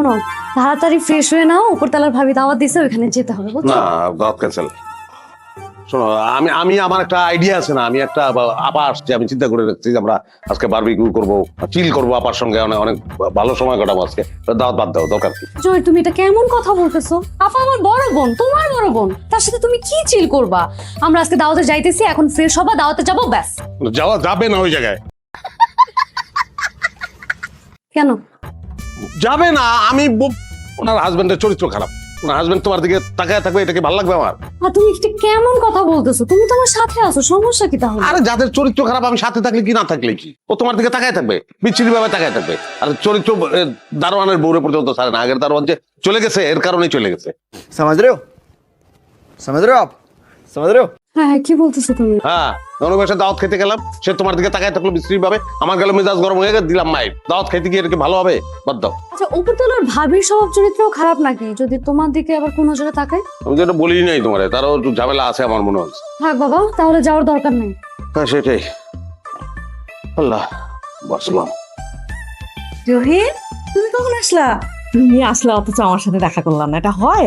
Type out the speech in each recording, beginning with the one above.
শোনো, তাড়াতাড়ি ফ্রেশ হয়ে নাও, উপরতলার ভাবি দাওয়াত দিছে, ওখানে যেতে হবে বুঝছো? না, দাওয়াত ক্যান্সেল। শোনো, আমি আমার একটা আইডিয়া আছে না, আমি একটা আপা আসছে, আমি চিন্তা করে রাখছি যে আমরা আজকে বারবিকিউ করবো, চিল করবো, আপার সঙ্গে অনেক অনেক ভালো সময় কাটাবো আজকে। দাওয়াত বাদ দাও, দরকার কি? জয়, তুমি এটা কেমন কথা বলতেছো? আপা আমার বড় বোন, তোমার বড় বোন, তার সাথে তুমি কি চিল করবা? আমরা আজকে দাওয়াতে যাইতেছি, এখন ফ্রেশ হবা, দাওয়াতে যাবো, ব্যাস। যাওয়া যাবে না ওই জায়গায়, কেন? যাবে না। ওনার হাজবেন্ডের চরিত্র খারাপ, ওনার হাজবেন্ড তোমার দিকে তাকায় থাকবে, এটা কি ভালো লাগবে আমার? আর তুমি এটা কেমন কথা বলতেছো? তুমি তো আমার সাথে আছো, সমস্যা কি তাহলে? আরে যাদের চরিত্র খারাপ, আমি সাথে থাকলে কি না থাকলে কি, ও তোমার দিকে তাকায় থাকবে, বিচ্ছিরি ভাবে তাকায় থাকবে। আর চরিত্র দারোয়ানের বউরে পর্যন্ত ছাড়ে না, আগের দারোয়ান যে চলে গেছে এর কারণেই চলে গেছে। समझ रहे हो समझ रहे हो आप समझ रहे हो হ্যাঁ, কি বলতেছো তুমি? হ্যাঁ, অনুবেশে দাওয়াত খেতে গেলাম, সে তোমার দিকে তাকায় থাকলো বিশ্রী ভাবে, আমার গেল মেজাজ গরম হয়ে গেছে, দিলাম মাইর। দাওয়াত খেতে গিয়ে এটা কি ভালো হবে? বাদ দাও। আচ্ছা, উপরতলার ভাবির স্বভাব চরিত্রও খারাপ নাকি, যদি তোমার দিকে আবার কোন নজরে তাকায়? আমি তো এটা বলি নাই তোমারে, তারও একটু ঝামেলা আছে আমার মনে হচ্ছে। থাক বাবা, তাহলে যাওয়ার দরকার নেই। হ্যাঁ সেটাই। আল্লাহ, বসলাম। জহির, তুমি কখন আসলা? তুমি আসলা অথচ আমার সাথে দেখা করলাম না, এটা হয়?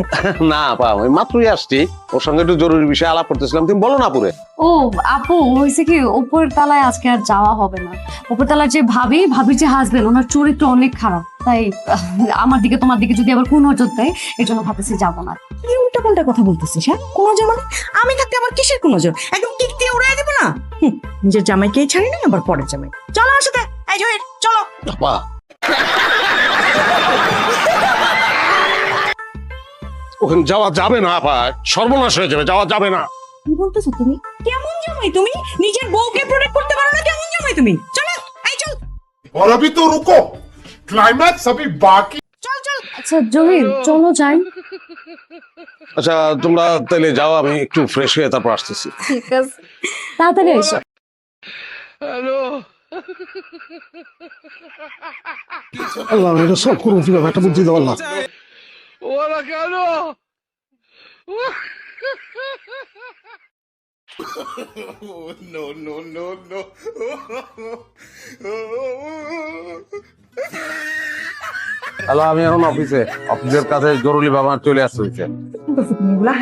না পা, আমি মাত্রই আসছি, ওর সঙ্গে একটু জরুরি বিষয়ে আলাপ করতেছিলাম, তুমি বলো না পুরে। ও আপু, হয়েছে কি, উপরের তলায় আজকে আর যাওয়া হবে না। উপরতলার যে ভাবির যে হাজবেন্ড, ওনার চরিত্র অনেক খারাপ, তাই আমার দিকে তোমার দিকে যদি আবার কোন নজর দেয়, এই জন্য ভাবতেছি যাবো না। কি উল্টা পাল্টা কথা বলতেছিস? হ্যাঁ, কোন নজর মানে? আমি থাকতে আবার কিসের কোন নজর? একদম কিক দিয়ে উড়াই দেবো না? নিজের জামাইকেই ছাড়ি না, আবার পরের জামাই। চলো আমার সাথে, এই জহির চলো। পা, ওখানে যাওয়া যাবে না পা, সর্বনাশ হয়ে যাবে, যাওয়া যাবে না। কি বলতেছো তুমি? কেমন জামাই তুমি? নিজের বউকে প্রোটেক্ট করতে পারো না? কেমন জামাই তুমি? চলো, এই চল। और अभी तो रुको, क्लाइमैक्स अभी बाकी। চল চল। আচ্ছা জহির, চলো যাই। আচ্ছা তোমরা তাহলে যাও, আমি একটু ফ্রেশ হয়ে তারপর আসতেছি। ঠিক আছে, তাড়াতাড়ি এসো। আল্লাহ, এটা সব করবো কিভাবে, একটা বুদ্ধি দেওয়ার না। No no no no hello, আমি এখন অফিসের কাছে জরুরি বাবা চলে আসতে হয়েছে।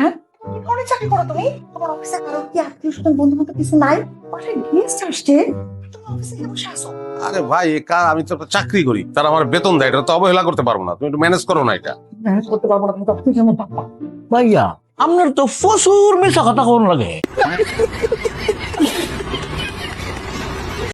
হ্যাঁ, কি করে চাকরি করো তুমি? তোমার অফিসে কারো কি আত্মীয় স্বজন বন্ধু বান্ধব কিছু নাই? বাসায় গেস্ট আসছে, তুমি অফিসে কেন বসে আসো? আরে ভাই, আমি তো একটা চাকরি করি, তারা আমার বেতন দেয়, এটা তো অবহেলা করতে পারবো না, তুমি একটু ম্যানেজ করো না এটা। ম্যানেজ করতে পারবো না, তুমি তো অফিসে কেমন পাপ্পা? ভাইয়া আপনার তো প্রচুর মিশা কথা কোন লাগে।